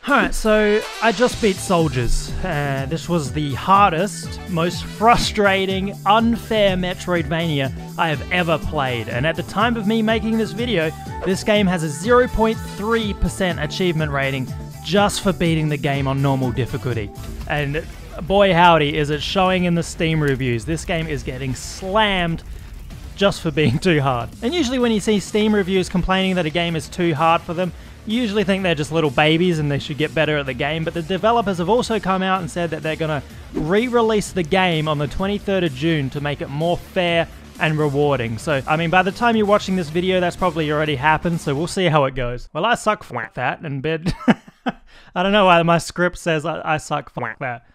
Alright, so I just beat Souldiers. This was the hardest, most frustrating, unfair Metroidvania I have ever played, and at the time of me making this video, this game has a 0.3% achievement rating just for beating the game on normal difficulty. And boy howdy is it showing in the Steam reviews. This game is getting slammed just for being too hard. And usually when you see Steam reviews complaining that a game is too hard for them, you usually think they're just little babies and they should get better at the game, but the developers have also come out and said that they're going to re-release the game on the 23rd of June to make it more fair and rewarding. So, I mean, by the time you're watching this video, that's probably already happened, so we'll see how it goes. Well, I suck f*** that, and bid. I don't know why my script says I suck f*** that.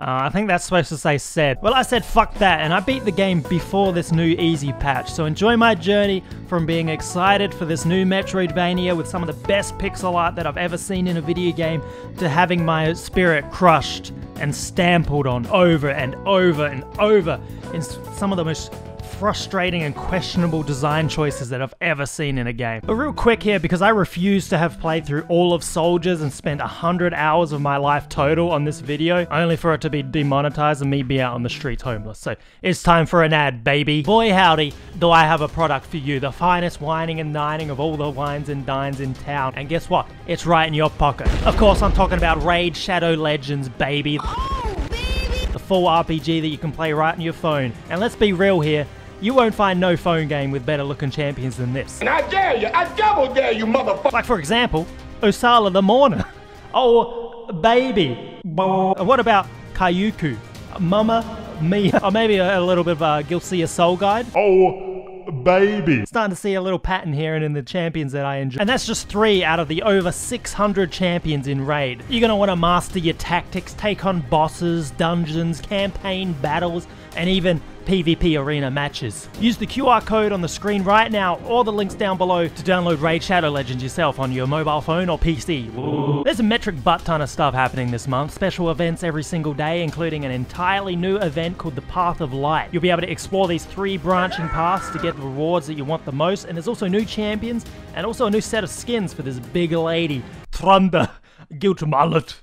I think that's supposed to say said. Well, I said fuck that, and I beat the game before this new easy patch, so enjoy my journey from being excited for this new Metroidvania with some of the best pixel art that I've ever seen in a video game, to having my spirit crushed and stampled on over and over and over in some of the most frustrating and questionable design choices that I've ever seen in a game. But real quick here, because I refuse to have played through all of Souldiers and spent 100 hours of my life total on this video, only for it to be demonetized and me be out on the streets homeless. So it's time for an ad, baby. Boy howdy, do I have a product for you, the finest wining and dining of all the wines and dines in town. And guess what? It's right in your pocket. Of course, I'm talking about Raid Shadow Legends, baby. Oh, baby! The full RPG that you can play right on your phone. And let's be real here, you won't find no phone game with better looking champions than this. And I dare you, I double dare you, motherfucker! Like for example, Osala the Mourner. Oh, baby. What about Kayuku? Mamma Mia. Or maybe a little bit of Gilcia Soul Guide. Oh, baby. Starting to see a little pattern here and in the champions that I enjoy. And that's just 3 out of the over 600 champions in Raid. You're gonna want to master your tactics, take on bosses, dungeons, campaign battles, and even PvP arena matches. Use the QR code on the screen right now or the links down below to download Raid Shadow Legends yourself on your mobile phone or PC. Ooh. There's a metric butt ton of stuff happening this month. Special events every single day, including an entirely new event called the Path of Light. You'll be able to explore these 3 branching paths to get the rewards that you want the most, and there's also new champions and also a new set of skins for this big lady, Thunder Guiltmallet.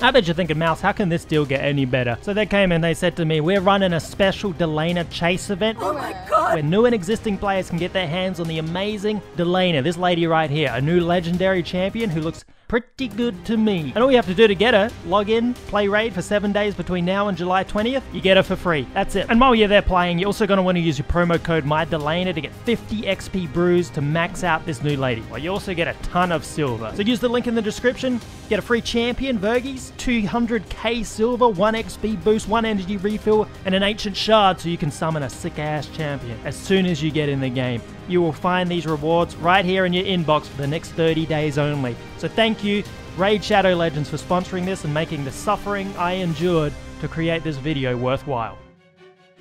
I bet you're thinking, Mouse, how can this deal get any better? So they came and they said to me, we're running a special Delana Chase event. Oh my god! Where new and existing players can get their hands on the amazing Delana, this lady right here, a new legendary champion who looks pretty good to me. And all you have to do to get her, log in, play Raid for 7 days between now and July 20th, you get her for free. That's it. And while you're there playing, you're also going to want to use your promo code MyDelana to get 50 XP brews to max out this new lady. Well, you also get a ton of silver. So use the link in the description, get a free champion, Vergies, 200k silver, 1 XP boost, 1 energy refill, and an ancient shard so you can summon a sick-ass champion as soon as you get in the game. You will find these rewards right here in your inbox for the next 30 days only. So thank you, Raid Shadow Legends, for sponsoring this and making the suffering I endured to create this video worthwhile.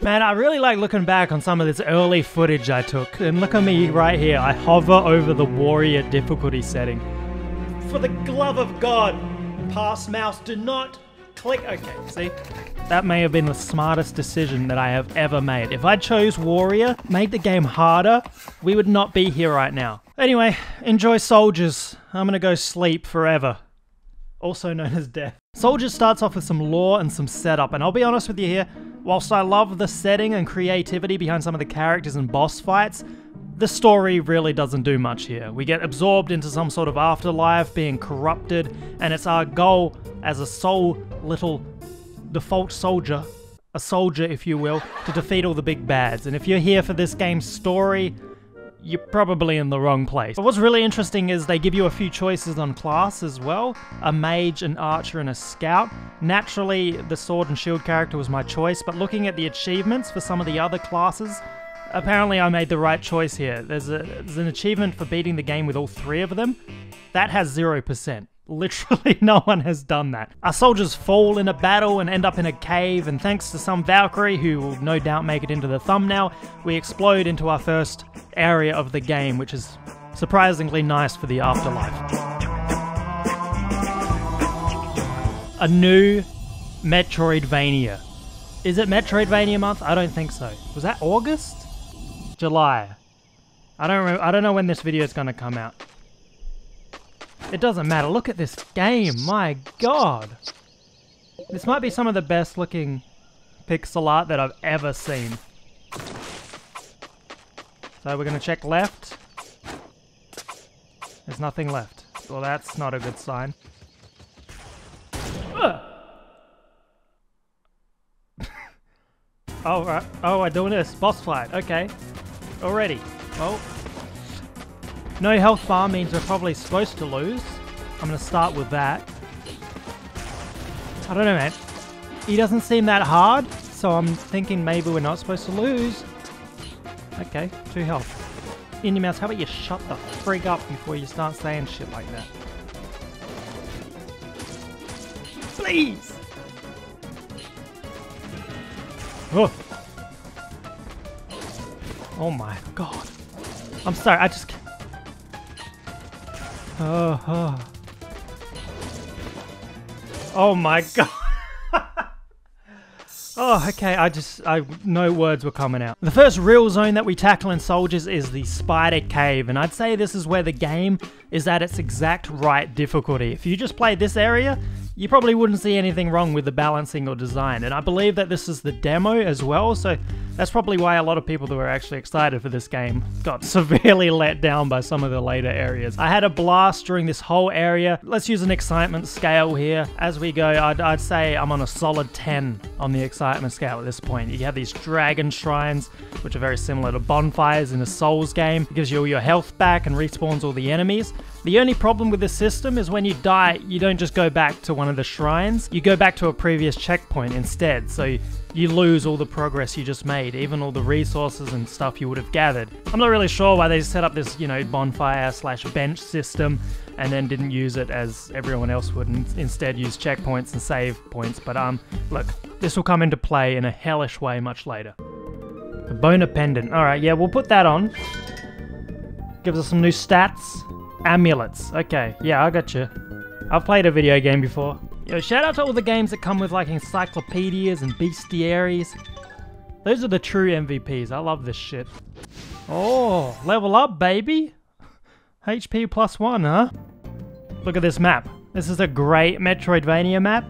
Man, I really like looking back on some of this early footage I took, and look at me right here. I hover over the warrior difficulty setting. For the love of God, pass mouse, do not click. Okay, see? That may have been the smartest decision that I have ever made. If I chose warrior, made the game harder, we would not be here right now. Anyway, enjoy Souldiers. I'm gonna go sleep forever. Also known as death. Souldiers starts off with some lore and some setup, and I'll be honest with you here, whilst I love the setting and creativity behind some of the characters and boss fights, the story really doesn't do much here. We get absorbed into some sort of afterlife, being corrupted, and it's our goal as a little default soldier, a soldier if you will, to defeat all the big bads. And if you're here for this game's story, you're probably in the wrong place. But what's really interesting is they give you a few choices on class as well. A mage, an archer, and a scout. Naturally, the sword and shield character was my choice, but looking at the achievements for some of the other classes, apparently I made the right choice here. There's an achievement for beating the game with all 3 of them. That has 0%. Literally no one has done that. Our soldiers fall in a battle and end up in a cave, and thanks to some Valkyrie who will no doubt make it into the thumbnail, we explode into our first area of the game, which is surprisingly nice for the afterlife. A new Metroidvania. Is it Metroidvania month? I don't think so. Was that August? July. I don't know when this video is going to come out. It doesn't matter. Look at this game. My god. This might be some of the best looking pixel art that I've ever seen. So we're going to check left. There's nothing left. Well, that's not a good sign. Oh, right. Oh, we're doing this. Boss fight. Okay. Already. Well, no health bar means we're probably supposed to lose. I'm going to start with that. I don't know, man. He doesn't seem that hard, so I'm thinking maybe we're not supposed to lose. Okay, 2 health. Indie Mouse, how about you shut the frig up before you start saying shit like that? Please! Oh. Oh my god. I'm sorry, I just can't. Oh my god. Oh, okay, no words were coming out. The first real zone that we tackle in Souldiers is the Spider Cave, and I'd say this is where the game is at its exact right difficulty. If you just played this area, you probably wouldn't see anything wrong with the balancing or design, and I believe that this is the demo as well, so that's probably why a lot of people that were actually excited for this game got severely let down by some of the later areas. I had a blast during this whole area. Let's use an excitement scale here. As we go, I'd say I'm on a solid 10 on the excitement scale at this point. You have these dragon shrines, which are very similar to bonfires in a Souls game. It gives you all your health back and respawns all the enemies. The only problem with this system is when you die, you don't just go back to one of the shrines, you go back to a previous checkpoint instead, so you lose all the progress you just made, even all the resources and stuff you would have gathered. I'm not really sure why they set up this, you know, bonfire/bench system and then didn't use it as everyone else would and instead use checkpoints and save points, but look, this will come into play in a hellish way much later. The Boner Pendant. Alright, yeah, we'll put that on. Gives us some new stats. Amulets. Okay, yeah, I got you. I've played a video game before. Yo, shout out to all the games that come with like encyclopedias and bestiaries. Those are the true MVPs. I love this shit. Oh, level up, baby. HP +1, huh? Look at this map. This is a great Metroidvania map.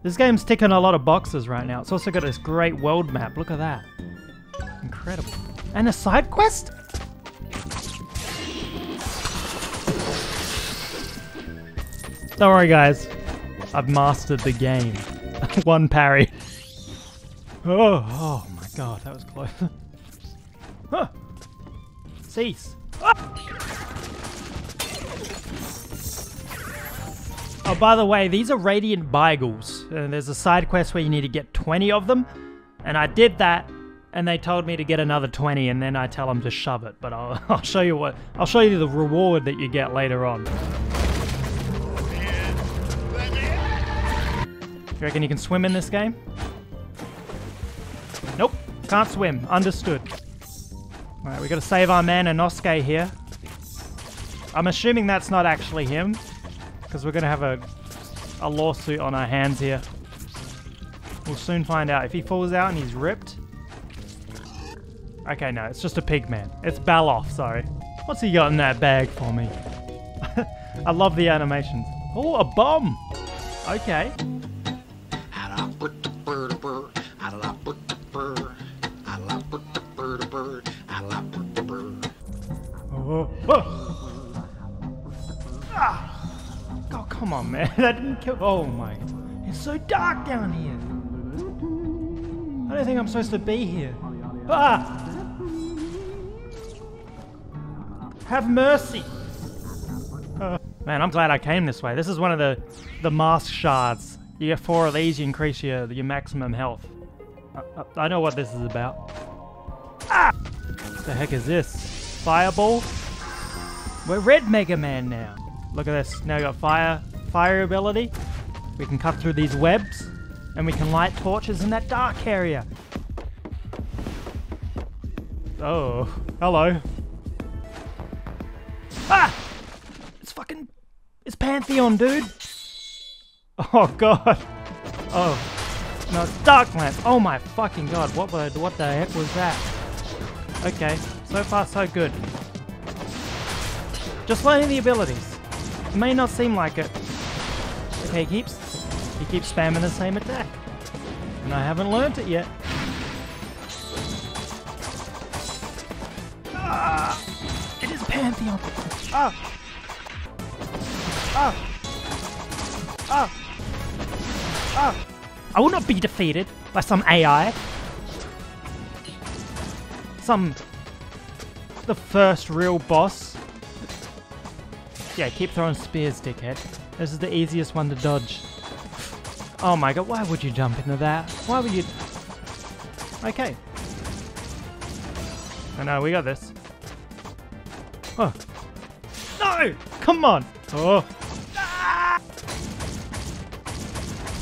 This game's ticking a lot of boxes right now. It's also got this great world map. Look at that. Incredible. And a side quest? Don't worry, guys. I've mastered the game. One parry. Oh my god, that was close. Huh. Cease. Ah! Oh, by the way, these are Radiant Beigles. There's a side quest where you need to get 20 of them. And I did that, and they told me to get another 20, and then I tell them to shove it. But I'll show you what. I'll show you the reward that you get later on. You reckon you can swim in this game? Nope, can't swim. Understood. Alright, we gotta save our man Inosuke here. I'm assuming that's not actually him, because we're gonna have a lawsuit on our hands here. We'll soon find out. If he falls out and he's ripped... Okay, no, it's just a pig man. It's Baloff, sorry. What's he got in that bag for me? I love the animations. Oh, a bomb! Okay. Oh, oh, come on, man. That didn't kill. Oh my. It's so dark down here. I don't think I'm supposed to be here. Ah! Have mercy. Man, I'm glad I came this way. This is one of the mask shards. You get 4 of these, you increase your maximum health. I know what this is about. Ah! What the heck is this? Fireball? We're Red Mega Man now. Look at this. Now we got fire ability. We can cut through these webs, and we can light torches in that dark area. Oh, hello. Ah! It's Pantheon, dude. Oh god. Oh. No, it's Darklands. Oh my fucking god. What the heck was that? Okay. So far so good. Just learning the abilities. may not seem like it. Okay, he keeps spamming the same attack. And I haven't learnt it yet. Ah, it is Pantheon. Ah. Ah. Ah. Ah. I will not be defeated by some AI. The first real boss. Yeah, keep throwing spears, dickhead. This is the easiest one to dodge. Oh my god, why would you jump into that? Why would you... Okay. Oh no, we got this. Oh. No! Come on! Oh. Ah!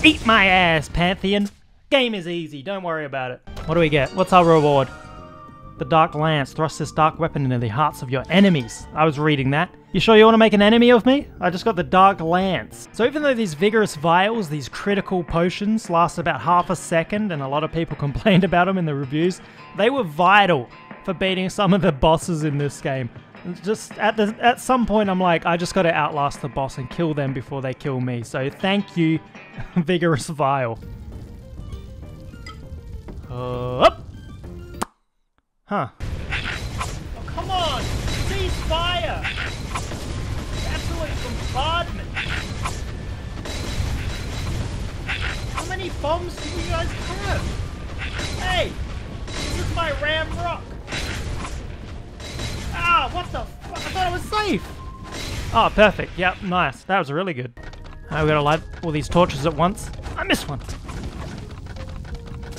Eat my ass, Pantheon! Game is easy, don't worry about it. What do we get? What's our reward? The Dark Lance. Thrust this dark weapon into the hearts of your enemies. I was reading that. You sure you want to make an enemy of me? I just got the Dark Lance. So even though these Vigorous Vials, these critical potions, last about half a second, and a lot of people complained about them in the reviews, they were vital for beating some of the bosses in this game. Just at some point I'm like, I just got to outlast the boss and kill them before they kill me. So thank you, Vigorous Vial. Up! Huh. Oh, come on! Cease fire! Absolute bombardment! How many bombs do you guys have? Hey! This is my Ram Rock! Ah, what the fuck? I thought it was safe! Oh, perfect. Yep, nice. That was really good. We gotta light all these torches at once. I missed one!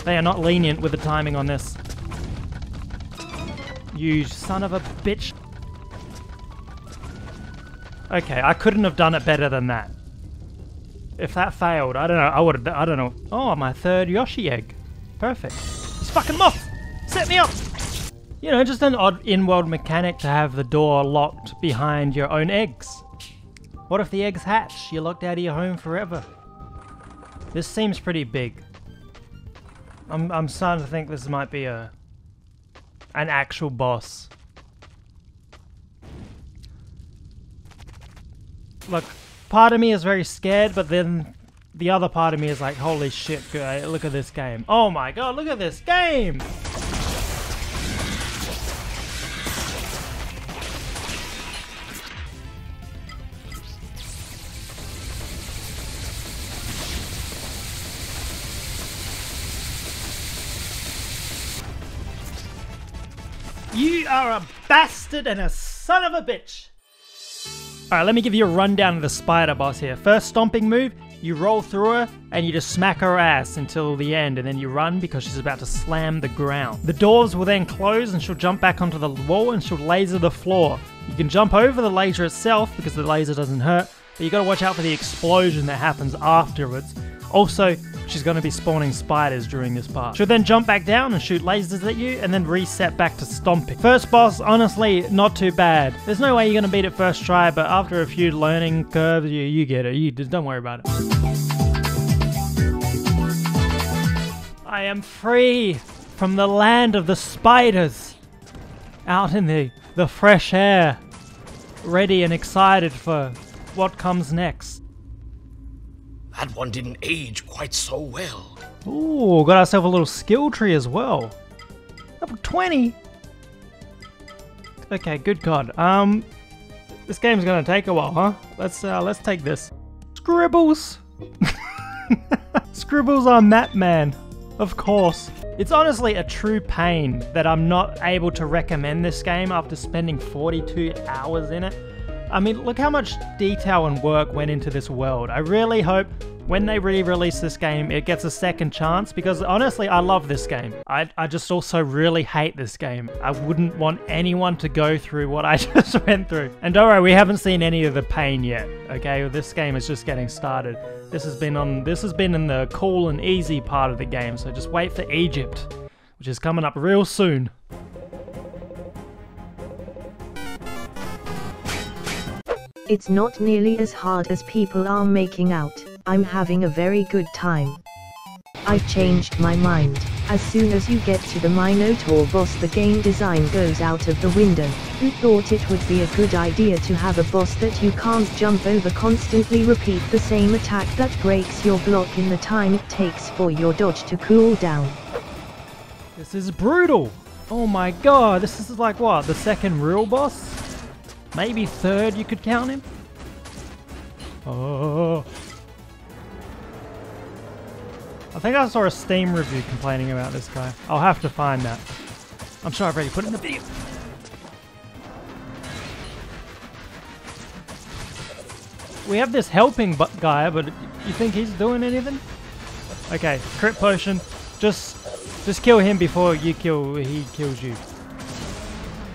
They are not lenient with the timing on this. You son of a bitch. Okay, I couldn't have done it better than that. If that failed, I don't know, I don't know. Oh, my third Yoshi egg. Perfect. This fucking moth! Set me up! You know, just an odd in-world mechanic to have the door locked behind your own eggs. What if the eggs hatch? You're locked out of your home forever. This seems pretty big. I'm starting to think this might be an actual boss. Look, part of me is very scared, but then the other part of me is like, holy shit, look at this game. Oh my god, look at this game! You are a bastard and a son of a bitch! Alright, let me give you a rundown of the spider boss here. First stomping move, you roll through her and you just smack her ass until the end, and then you run because she's about to slam the ground. The doors will then close and she'll jump back onto the wall and she'll laser the floor. You can jump over the laser itself because the laser doesn't hurt, but you gotta watch out for the explosion that happens afterwards. Also, she's going to be spawning spiders during this part. She'll then jump back down and shoot lasers at you and then reset back to stomping. First boss, honestly, not too bad. There's no way you're going to beat it first try, but after a few learning curves, you get it. You just don't worry about it. I am free from the land of the spiders. Out in the fresh air. Ready and excited for what comes next. That one didn't age quite so well. Ooh, got ourselves a little skill tree as well. Level 20? Okay, good god. This game's gonna take a while, huh? Let's take this. Scribbles! Scribbles on that man. Of course. It's honestly a true pain that I'm not able to recommend this game after spending 42 hours in it. I mean, look how much detail and work went into this world. I really hope when they re-release this game, it gets a second chance, because honestly, I love this game. I just also really hate this game. I wouldn't want anyone to go through what I just went through. And don't worry, we haven't seen any of the pain yet, okay? This game is just getting started. This has been in the cool and easy part of the game, so just wait for Egypt, which is coming up real soon. It's not nearly as hard as people are making out. I'm having a very good time. I've changed my mind. As soon as you get to the Minotaur boss, the game design goes out of the window. Who thought it would be a good idea to have a boss that you can't jump over, constantly repeat the same attack that breaks your block in the time it takes for your dodge to cool down? This is brutal. Oh my god, this is like what? The second real boss? Maybe third, you could count him? Oh. I think I saw a Steam review complaining about this guy. I'll have to find that. I'm sure I've already put it in the video. We have this helping guy, but you think he's doing anything? Okay, crit potion. Just kill him before he kills you.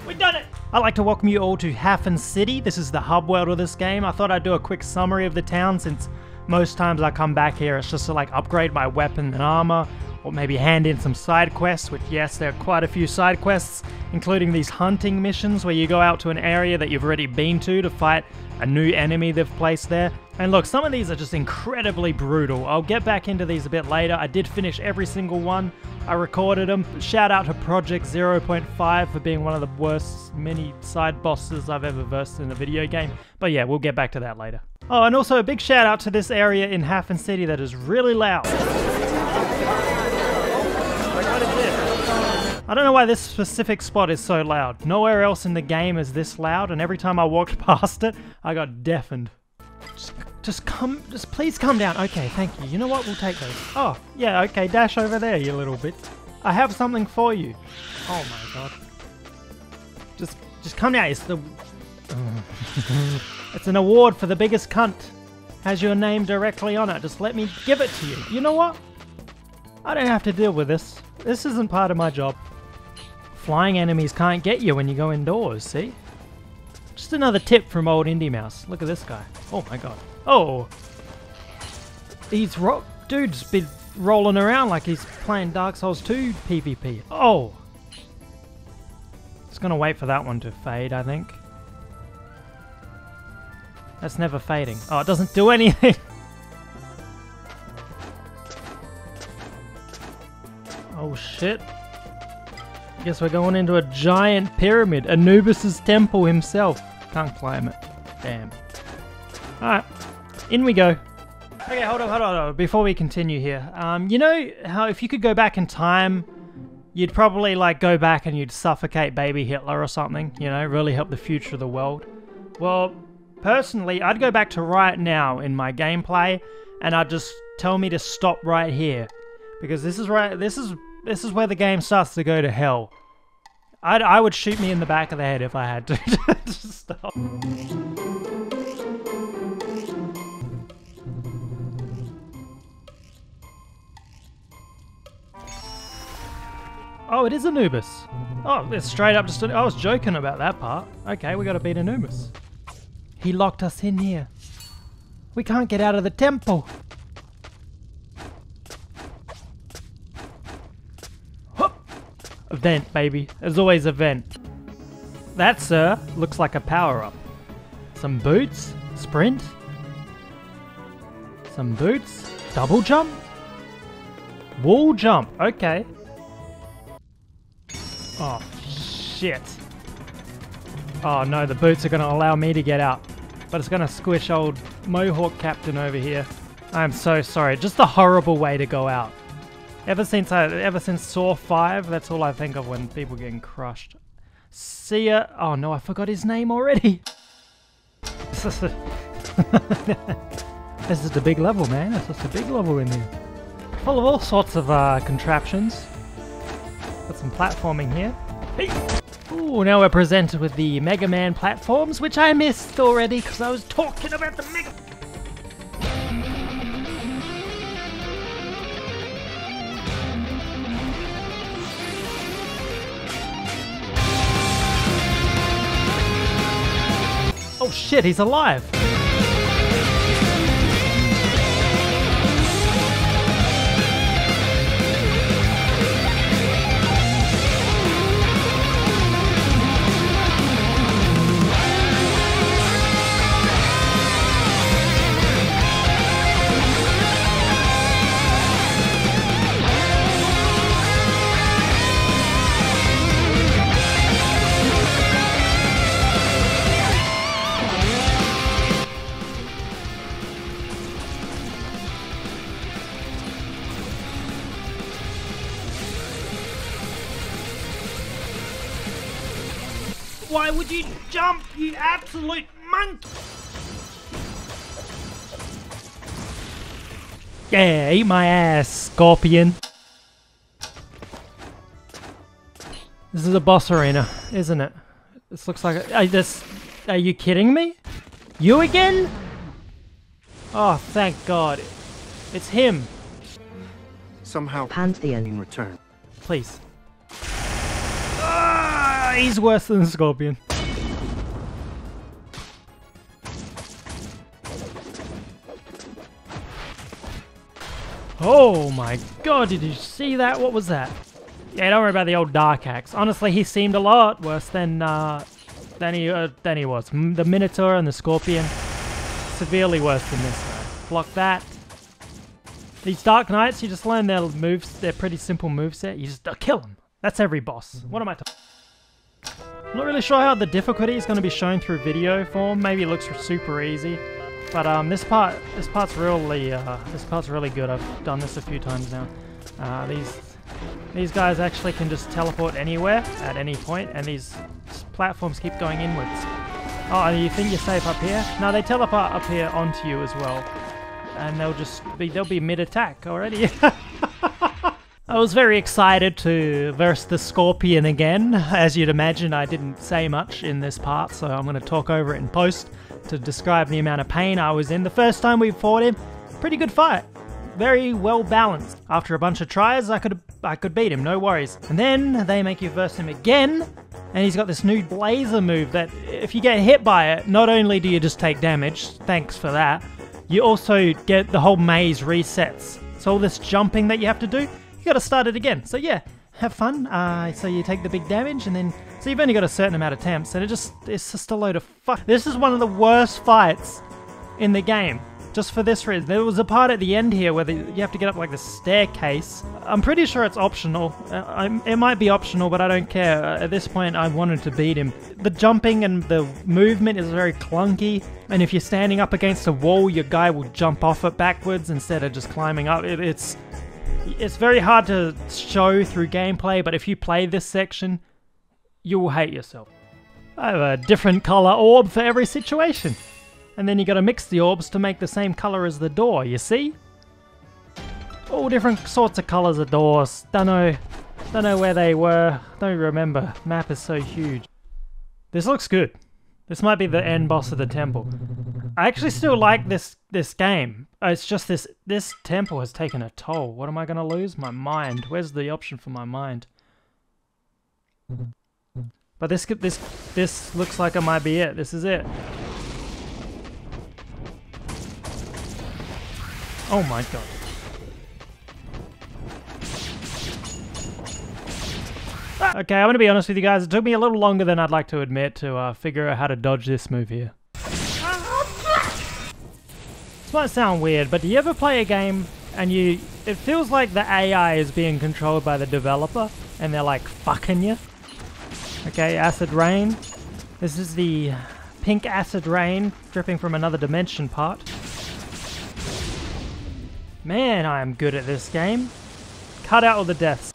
We done it! I'd like to welcome you all to Hafen City. This is the hub world of this game. I thought I'd do a quick summary of the town, since most times I come back here, it's just to like upgrade my weapon and armor, or maybe hand in some side quests, which yes, there are quite a few side quests, including these hunting missions where you go out to an area that you've already been to fight a new enemy they've placed there. And look, some of these are just incredibly brutal. I'll get back into these a bit later. I did finish every single one. I recorded them. Shout out to Project 0.5 for being one of the worst mini side bosses I've ever versed in a video game. But yeah, we'll get back to that later. Oh, and also a big shout out to this area in Hafen City that is really loud. I don't know why this specific spot is so loud. Nowhere else in the game is this loud, and every time I walked past it, I got deafened. Just please come down. Okay, thank you. You know what? We'll take those. Oh, yeah, okay, dash over there, you little bit. I have something for you. Oh my god. Just come down. It's the... It's an award for the biggest cunt. Has your name directly on it. Just let me give it to you. You know what? I don't have to deal with this. This isn't part of my job. Flying enemies can't get you when you go indoors, see? Just another tip from old Indie Mouse. Look at this guy. Oh my god. Oh! Dude's been rolling around like he's playing Dark Souls 2 PvP. Oh! Just gonna wait for that one to fade, I think. That's never fading. Oh, it doesn't do anything! Oh shit. Guess we're going into a giant pyramid. Anubis's temple himself. Can't climb it. Damn. Alright. In we go. Okay, hold on. Before we continue here. You know how if you could go back in time, you'd probably like go back and you'd suffocate baby Hitler or something, you know, really help the future of the world? Well, personally, I'd go back to right now in my gameplay and I'd just tell me to stop right here. Because this is where the game starts to go to hell. I would shoot me in the back of the head if I had to. Just stop. Oh, it is Anubis. Oh, it's straight up just... I was joking about that part. Okay, we gotta beat Anubis. He locked us in here. We can't get out of the temple. A vent, baby. There's always a vent. That, sir, looks like a power-up. Some boots. Sprint. Some boots. Double jump. Wall jump. Okay. Oh, shit. Oh, no, the boots are going to allow me to get out. But it's going to squish old Mohawk Captain over here. I'm so sorry. Just a horrible way to go out. Ever since Saw 5, that's all I think of when people getting crushed. See ya. Oh no, I forgot his name already. This is the big level, man. It's just a big level in here. Full of all sorts of contraptions. Got some platforming here. Hey. Ooh, now we're presented with the Mega Man platforms, which I missed already because I was talking about the Mega... Oh shit, he's alive! Why would you jump, you absolute monkey? Yeah, eat my ass, Scorpion. This is a boss arena, isn't it? This looks like are you kidding me? You again? Oh, thank God. It's him. Somehow, Pantheon in return. Please. Ah, he's worse than the Scorpion. Oh my God, did you see that? What was that? Yeah, don't worry about the old Dark Axe. Honestly, he seemed a lot worse than he was. The Minotaur and the Scorpion, severely worse than this guy. Block that. These Dark Knights, you just learn their moves, their pretty simple moveset. You just kill them. That's every boss. What am I talking? I'm not really sure how the difficulty is going to be shown through video form. Maybe it looks super easy, but this part's really good. I've done this a few times now. These guys actually can just teleport anywhere at any point, and these platforms keep going inwards. Oh, and you think you're safe up here? No, they teleport up here onto you as well, and they'll be mid-attack already. I was very excited to verse the Scorpion again. As you'd imagine, I didn't say much in this part, so I'm going to talk over it in post to describe the amount of pain I was in. The first time we fought him, pretty good fight. Very well balanced. After a bunch of tries, I could beat him, no worries. And then they make you verse him again, and he's got this new laser move that if you get hit by it, not only do you just take damage, thanks for that, you also get the whole maze resets. So all this jumping that you have to do, you gotta start it again. So yeah, have fun. So you take the big damage, and then so you've only got a certain amount of attempts, and it's just a load of fuck. This is one of the worst fights in the game. Just for this reason. There was a part at the end here where you have to get up like the staircase. I'm pretty sure it's optional. It might be optional, but I don't care. At this point, I wanted to beat him. The jumping and the movement is very clunky, and if you're standing up against a wall, your guy will jump off it backwards instead of just climbing up. It's very hard to show through gameplay, but if you play this section, you will hate yourself. I have a different color orb for every situation. And then you gotta mix the orbs to make the same color as the door, you see? All different sorts of colors of doors. Don't know where they were. Don't remember. Map is so huge. This looks good. This might be the end boss of the temple. I actually still like this game. It's just this temple has taken a toll. What am I gonna lose? My mind. Where's the option for my mind? But this looks like it might be it. This is it. Oh my God. Okay, I'm gonna be honest with you guys. It took me a little longer than I'd like to admit to figure out how to dodge this move here. This might sound weird, but do you ever play a game and it feels like the AI is being controlled by the developer and they're like fucking you? Okay, acid rain. This is the pink acid rain dripping from another dimension part. Man, I am good at this game. Cut out all the deaths.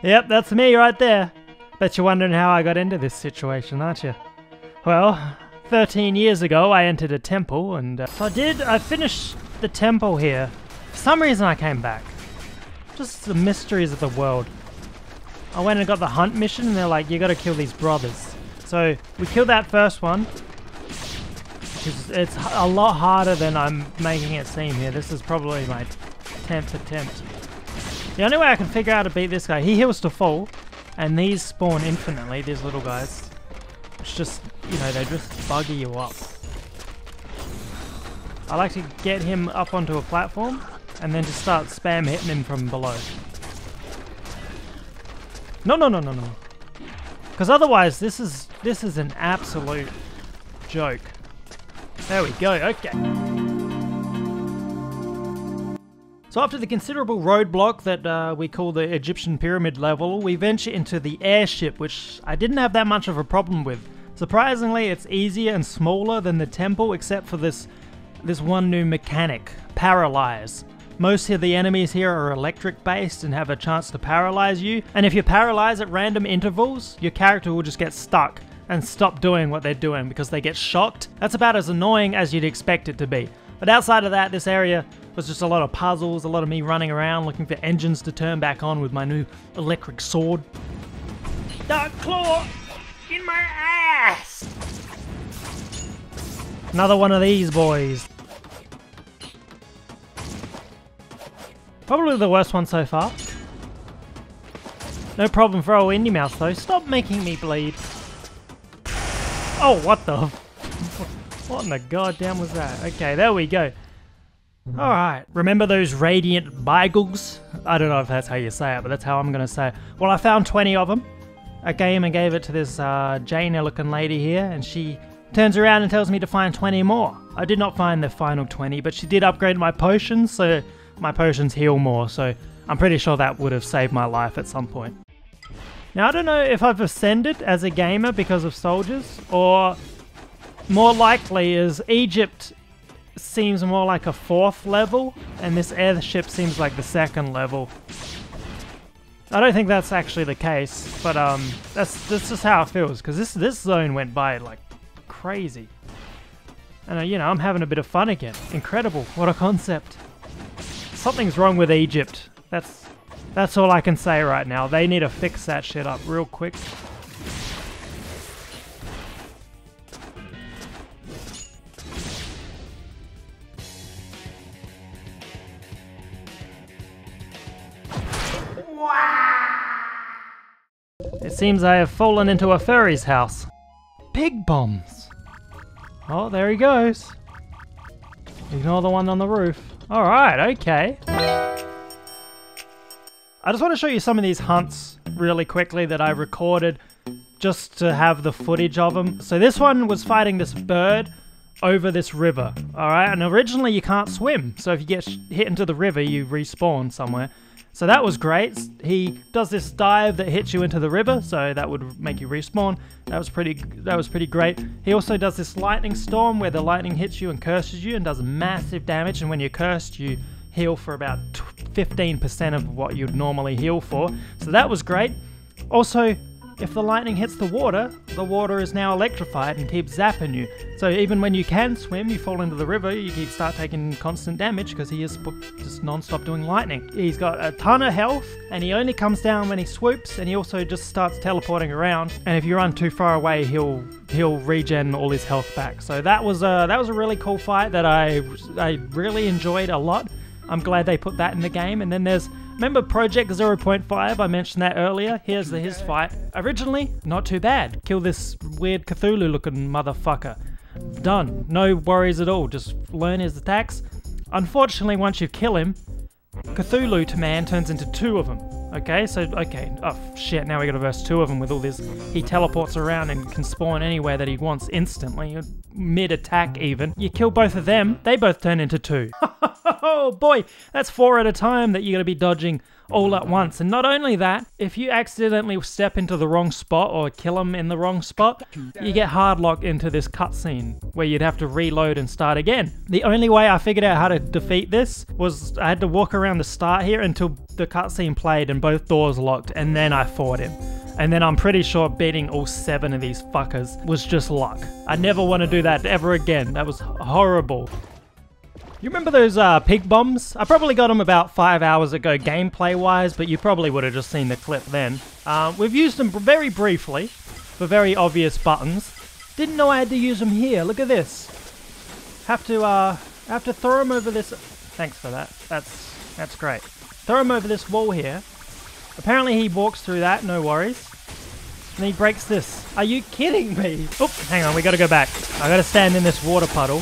Yep, that's me right there. Bet you're wondering how I got into this situation, aren't you? Well, 13 years ago I entered a temple, and so I finished the temple here. For some reason I came back. Just the mysteries of the world. I went and got the hunt mission, and they're like, you gotta kill these brothers. So we killed that first one. It's a lot harder than I'm making it seem here. This is probably my 10th attempt. The only way I can figure out how to beat this guy, he heals to full, and these spawn infinitely, these little guys. It's just, you know, they just bugger you up. I like to get him up onto a platform, and then just start spam hitting him from below. No. Because otherwise, this is an absolute joke. There we go, okay. So after the considerable roadblock that we call the Egyptian pyramid level, we venture into the airship, which I didn't have that much of a problem with. Surprisingly, it's easier and smaller than the temple, except for this one new mechanic, Paralyze. Most of the enemies here are electric based and have a chance to paralyze you. And if you're paralyzed at random intervals, your character will just get stuck and stop doing what they're doing because they get shocked. That's about as annoying as you'd expect it to be. But outside of that, this area was just a lot of puzzles, a lot of me running around looking for engines to turn back on with my new electric sword. Dark Claw in my ass! Another one of these boys. Probably the worst one so far. No problem for old Indie Mouse though. Stop making me bleed. Oh, what the? What in the goddamn was that? Okay, there we go. Alright, remember those radiant Beigels? I don't know if that's how you say it, but that's how I'm gonna say it. Well, I found 20 of them. I came and gave it to this Jaina looking lady here, and she turns around and tells me to find 20 more. I did not find the final 20, but she did upgrade my potions, so my potions heal more, so I'm pretty sure that would have saved my life at some point. Now, I don't know if I've ascended as a gamer because of Souldiers, or more likely is Egypt seems more like a 4th level, and this airship seems like the 2nd level. I don't think that's actually the case, but that's just how it feels, because this zone went by like crazy. And you know, I'm having a bit of fun again. Incredible, what a concept. Something's wrong with Egypt. That's all I can say right now. They need to fix that shit up real quick. It seems I have fallen into a furry's house. Pig bombs. Oh, there he goes. Ignore the one on the roof. Alright, okay. I just want to show you some of these hunts really quickly that I recorded just to have the footage of them. So this one was fighting this bird over this river. Alright, and originally you can't swim. So if you get hit into the river, you respawn somewhere. So that was great. He does this dive that hits you into the river, so that would make you respawn. That was pretty great. He also does this lightning storm where the lightning hits you and curses you and does massive damage, and when you're cursed, you heal for about 15% of what you'd normally heal for. So that was great. Also, if the lightning hits the water is now electrified and keeps zapping you. So even when you can swim, you fall into the river, you start taking constant damage because he is just non-stop doing lightning. He's got a ton of health, and he only comes down when he swoops, and he also just starts teleporting around. And if you run too far away, he'll regen all his health back. So that was a really cool fight that I really enjoyed a lot. I'm glad they put that in the game. And then remember Project 0.5? I mentioned that earlier. Here's his fight. Originally, not too bad. Kill this weird Cthulhu looking motherfucker. Done. No worries at all. Just learn his attacks. Unfortunately, once you kill him, Cthulhu to man turns into 2 of them. Okay, oh shit, now we gotta verse 2 of them with all this. He teleports around and can spawn anywhere that he wants instantly, mid-attack even. You kill both of them, they both turn into 2. Oh boy, that's 4 at a time that you're gonna be dodging all at once. And not only that, if you accidentally step into the wrong spot or kill him in the wrong spot, you get hard locked into this cutscene where you'd have to reload and start again. The only way I figured out how to defeat this was I had to walk around the start here until the cutscene played and both doors locked, and then I fought him. And then I'm pretty sure beating all 7 of these fuckers was just luck. I never want to do that ever again. That was horrible. You remember those pig bombs? I probably got them about 5 hours ago gameplay wise, but you probably would have just seen the clip then. We've used them very briefly for very obvious buttons. Didn't know I had to use them here. Look at this. Have to throw them over this. Thanks for that. That's great. Throw him over this wall here. Apparently he walks through that, no worries. And he breaks this. Are you kidding me? Oh, hang on, we gotta go back. I gotta stand in this water puddle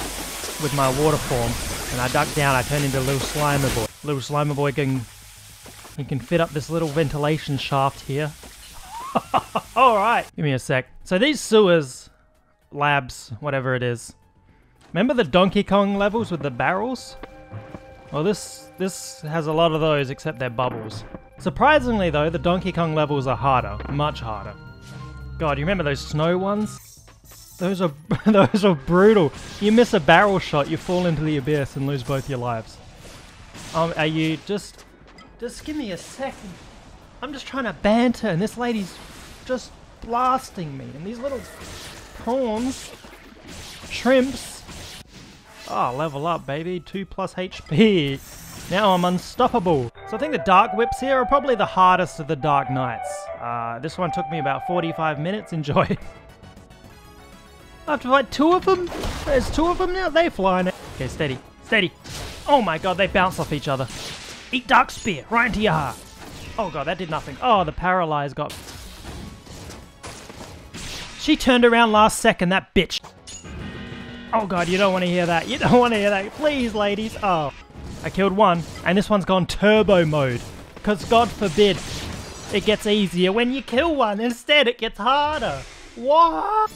with my water form. And I duck down, I turn into a little Slimer boy. Little Slimer boy he can fit up this little ventilation shaft here. Alright, give me a sec. So these sewers, labs, whatever it is. Remember the Donkey Kong levels with the barrels? Well, this has a lot of those, except they're bubbles. Surprisingly though, the Donkey Kong levels are harder, much harder. God, you remember those snow ones? Those are brutal. You miss a barrel shot, you fall into the abyss and lose both your lives. Are you just give me a second. I'm just trying to banter and this lady's just blasting me. And these little prawns, shrimps. Oh, level up, baby. 2+ HP. Now I'm unstoppable. So I think the Dark Whips here are probably the hardest of the Dark Knights. This one took me about 45 minutes. Enjoy. I have to fight 2 of them? There's 2 of them now? They fly now. Okay, steady. Steady. Oh my god, they bounce off each other. Eat Dark Spear, right into your heart. Oh god, that did nothing. Oh, the paralyzed got... She turned around last second, that bitch. Oh god, you don't want to hear that. You don't want to hear that. Please, ladies. Oh. I killed one, and this one's gone turbo mode. Because God forbid it gets easier when you kill one. Instead, it gets harder. What?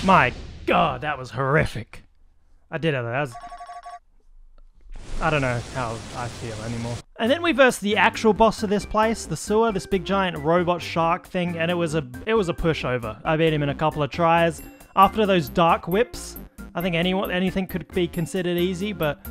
My god, that was horrific. I did it. That was... I don't know how I feel anymore. And then we versed the actual boss of this place, the sewer, this big giant robot shark thing, and it was a pushover. I beat him in a couple of tries. After those Dark Whips, I think anything could be considered easy, but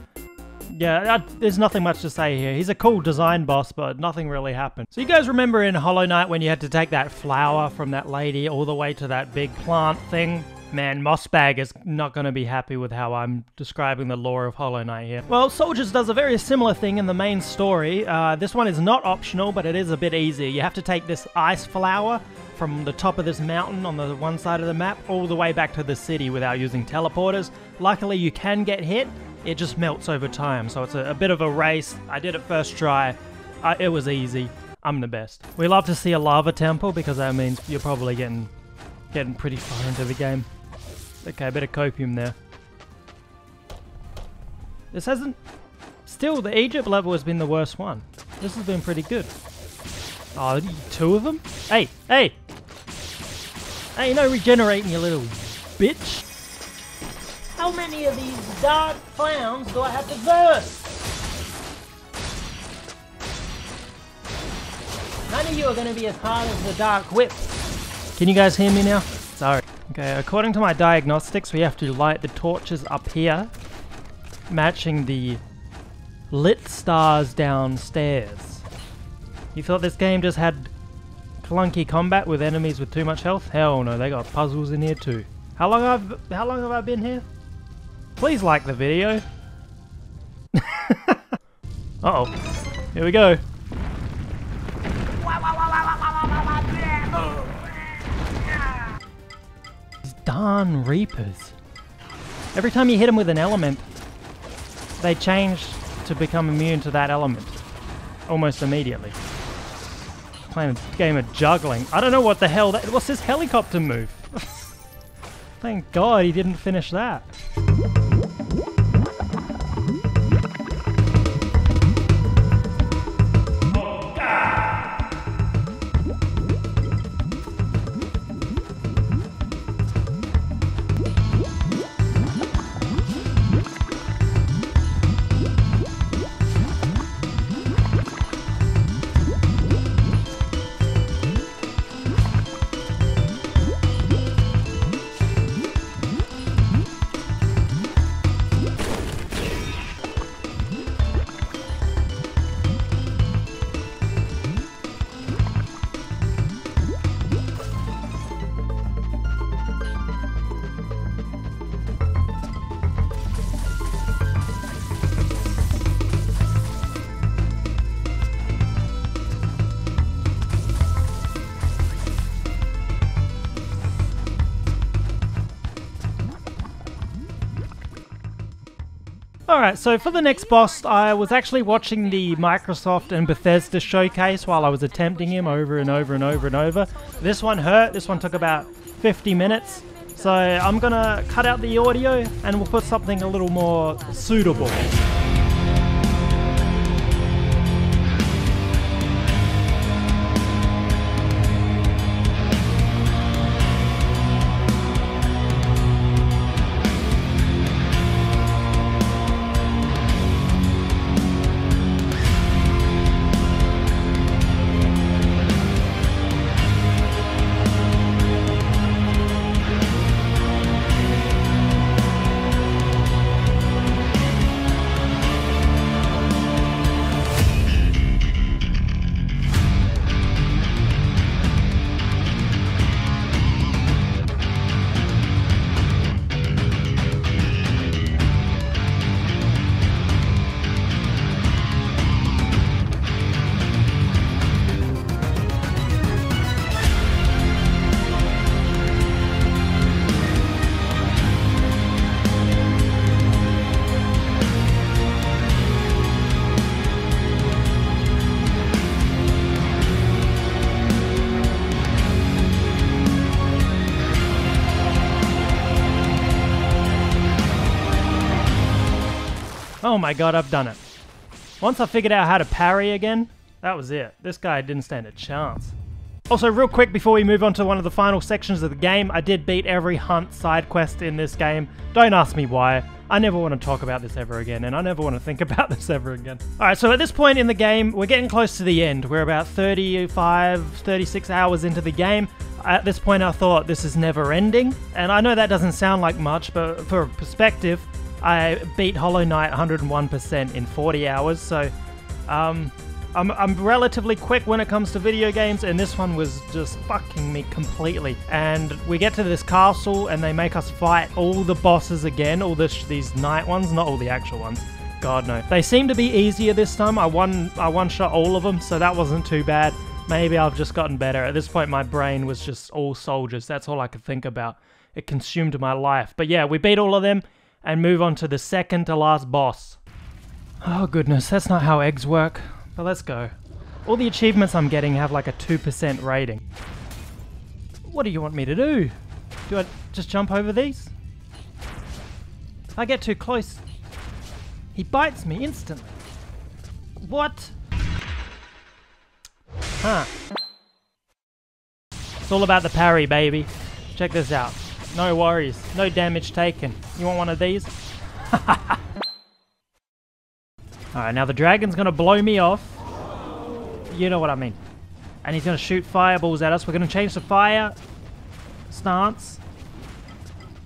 yeah, there's nothing much to say here. He's a cool design boss, but nothing really happened. So you guys remember in Hollow Knight when you had to take that flower from that lady all the way to that big plant thing? Man, Mossbag is not going to be happy with how I'm describing the lore of Hollow Knight here. Well, Souldiers does a very similar thing in the main story. This one is not optional, but it is a bit easier. You have to take this ice flower from the top of this mountain on the one side of the map all the way back to the city without using teleporters. Luckily, you can get hit. It just melts over time, so it's a bit of a race. I did it first try. It was easy. I'm the best. We love to see a lava temple because that means you're probably getting pretty far into the game. Okay, a bit of copium there. This hasn't... Still, the Egypt level has been the worst one. This has been pretty good. Oh, 2 of them? Hey, hey! Hey, no regenerating, you little bitch! How many of these dark clowns do I have to verse? None of you are going to be as hard as the Dark Whip. Can you guys hear me now? Sorry. Okay, according to my diagnostics, we have to light the torches up here, matching the lit stars downstairs. You thought this game just had clunky combat with enemies with too much health? Hell no, they got puzzles in here too. How long have I been here? Please like the video. Uh-oh. Here we go. Darn Reapers. Every time you hit them with an element, they change to become immune to that element. Almost immediately. Playing a game of juggling. I don't know what the hell that... What's this helicopter move? Thank God he didn't finish that. Alright, so for the next boss, I was actually watching the Microsoft and Bethesda showcase while I was attempting him over and over and over and over. This one hurt. This one took about 50 minutes. So I'm gonna cut out the audio and we'll put something a little more suitable. Oh my god, I've done it. Once I figured out how to parry again, that was it. This guy didn't stand a chance. Also, real quick before we move on to one of the final sections of the game, I did beat every hunt side quest in this game. Don't ask me why. I never want to talk about this ever again, and I never want to think about this ever again. Alright, so at this point in the game, we're getting close to the end. We're about 35, 36 hours into the game. At this point, I thought this is never ending, and I know that doesn't sound like much, but for perspective, I beat Hollow Knight 101% in 40 hours, so I'm relatively quick when it comes to video games, and this one was just fucking me completely. And we get to this castle, and they make us fight all the bosses again, all these night ones, not all the actual ones. God no. They seem to be easier this time. I one-shot all of them, so that wasn't too bad. Maybe I've just gotten better. At this point, my brain was just all soldiers. That's all I could think about. It consumed my life. But yeah, we beat all of them, and move on to the second to last boss. Oh goodness, that's not how eggs work. But let's go. All the achievements I'm getting have like a 2% rating. What do you want me to do? Do I just jump over these? If I get too close, he bites me instantly. What? Huh. It's all about the parry, baby. Check this out. No worries. No damage taken. You want one of these? Alright, now the dragon's gonna blow me off. You know what I mean. And he's gonna shoot fireballs at us. We're gonna change the fire stance.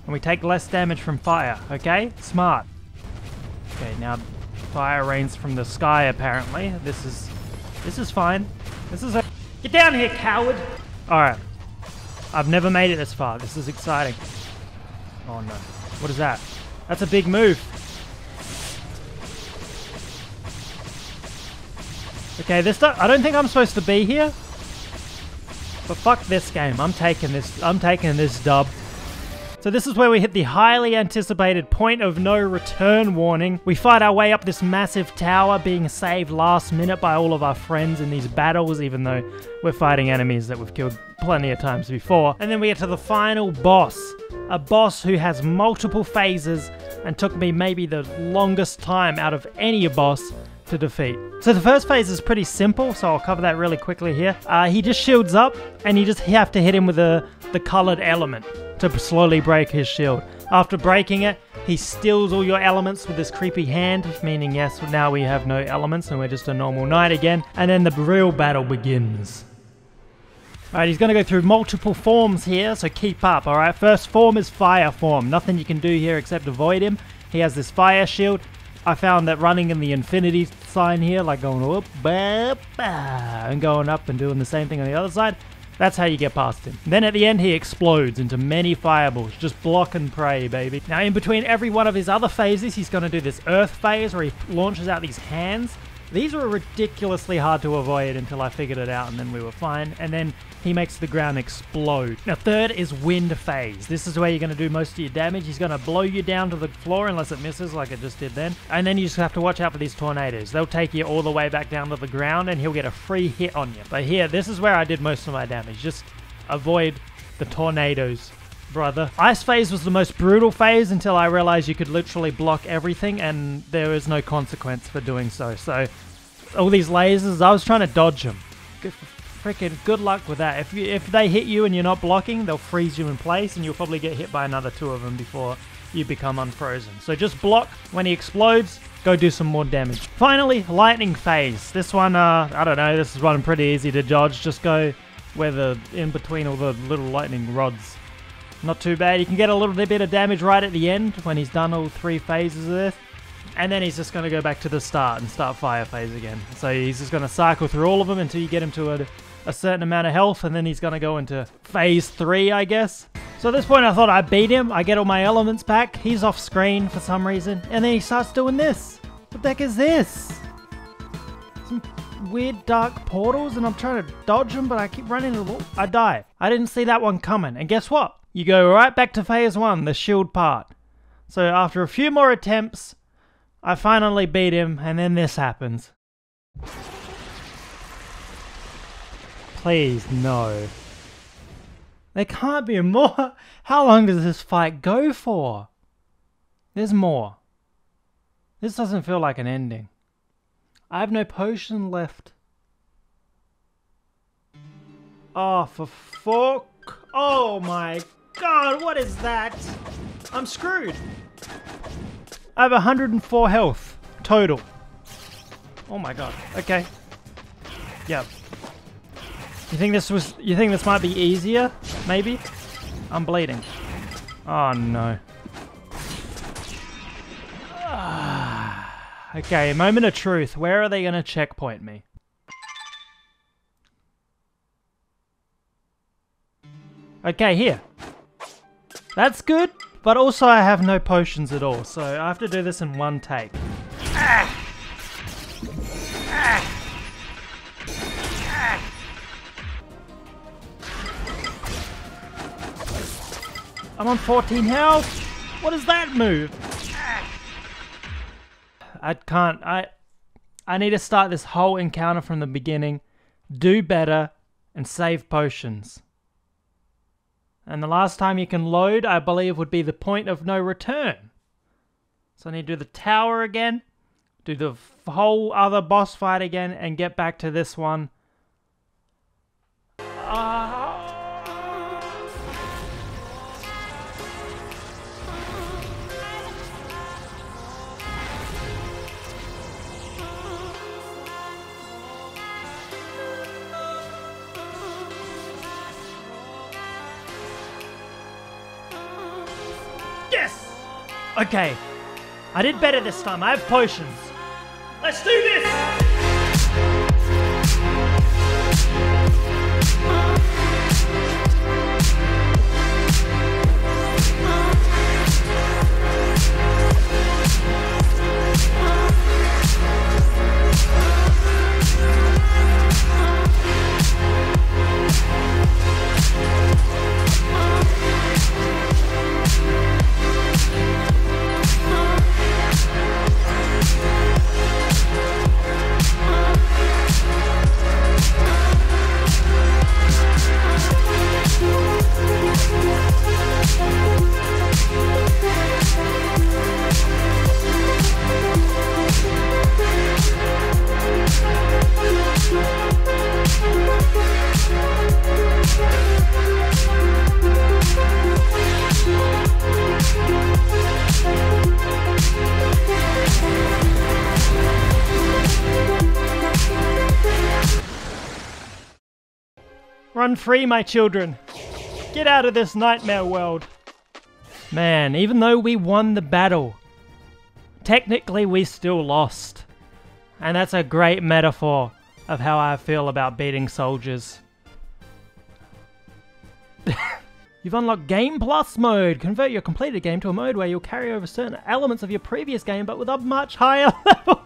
And we take less damage from fire, okay? Smart. Okay, now fire rains from the sky apparently. This is fine. This is a... Get down here, coward! Alright. I've never made it this far. This is exciting. Oh no. What is that? That's a big move. Okay, I don't think I'm supposed to be here. But fuck this game. I'm taking this dub. So this is where we hit the highly anticipated point of no return warning. We fight our way up this massive tower, being saved last minute by all of our friends in these battles, even though we're fighting enemies that we've killed plenty of times before. And then we get to the final boss. A boss who has multiple phases and took me maybe the longest time out of any boss to defeat. So the first phase is pretty simple, so I'll cover that really quickly here. He just shields up, and you have to hit him with the colored element to slowly break his shield. After breaking it, he steals all your elements with his creepy hand, meaning yes, now we have no elements and we're just a normal knight again. And then the real battle begins. Alright, he's going to go through multiple forms here, so keep up, alright? First form is fire form. Nothing you can do here except avoid him. He has this fire shield. I found that running in the infinity sign here, like going up, and going up and doing the same thing on the other side, that's how you get past him. Then at the end, he explodes into many fireballs. Just block and pray, baby. Now, in between every one of his other phases, he's going to do this earth phase where he launches out these hands. These were ridiculously hard to avoid until I figured it out, and then we were fine. And then he makes the ground explode. Now, third is wind phase. This is where you're going to do most of your damage. He's going to blow you down to the floor unless it misses like it just did then. And then you just have to watch out for these tornadoes. They'll take you all the way back down to the ground, and he'll get a free hit on you. But here, this is where I did most of my damage. Just avoid the tornadoes, brother. Ice phase was the most brutal phase until I realized you could literally block everything and there is no consequence for doing so. So all these lasers, I was trying to dodge them. Freaking good luck with that. If they hit you and you're not blocking, they'll freeze you in place and you'll probably get hit by another 2 of them before you become unfrozen. So just block when he explodes, go do some more damage. Finally, lightning phase. This one, I don't know, this is one pretty easy to dodge. Just go where in between all the little lightning rods. Not too bad. You can get a little bit of damage right at the end when he's done all 3 phases of this. And then he's just going to go back to the start and start fire phase again. So he's just going to cycle through all of them until you get him to a certain amount of health. And then he's going to go into phase 3, I guess. So at this point I thought I beat him. I get all my elements back. He's off screen for some reason. And then he starts doing this. What the heck is this? Some weird dark portals and I'm trying to dodge them, but I keep running into the wall. I die. I didn't see that one coming. And guess what? You go right back to phase 1, the shield part. So after a few more attempts, I finally beat him, and then this happens. Please, no. There can't be more. How long does this fight go for? There's more. This doesn't feel like an ending. I have no potion left. Oh, for fuck. Oh my god, what is that? I'm screwed. I have 104 health total. Oh my god. Okay. Yep. You think this might be easier? Maybe? I'm bleeding. Oh no. Okay, moment of truth. Where are they gonna checkpoint me? Okay, here. That's good, but also I have no potions at all, so I have to do this in one take. I'm on 14 health! What is that move? I can't, I need to start this whole encounter from the beginning, do better, and save potions. And the last time you can load, I believe, would be the point of no return. So I need to do the tower again, do the whole other boss fight again, and get back to this one. Yes! Okay. I did better this time. I have potions. Let's do this! Run free, my children. Get out of this nightmare world. Man, even though we won the battle, technically we still lost. And that's a great metaphor of how I feel about beating Souldiers. You've unlocked Game Plus mode. Convert your completed game to a mode where you'll carry over certain elements of your previous game, but with a much higher level.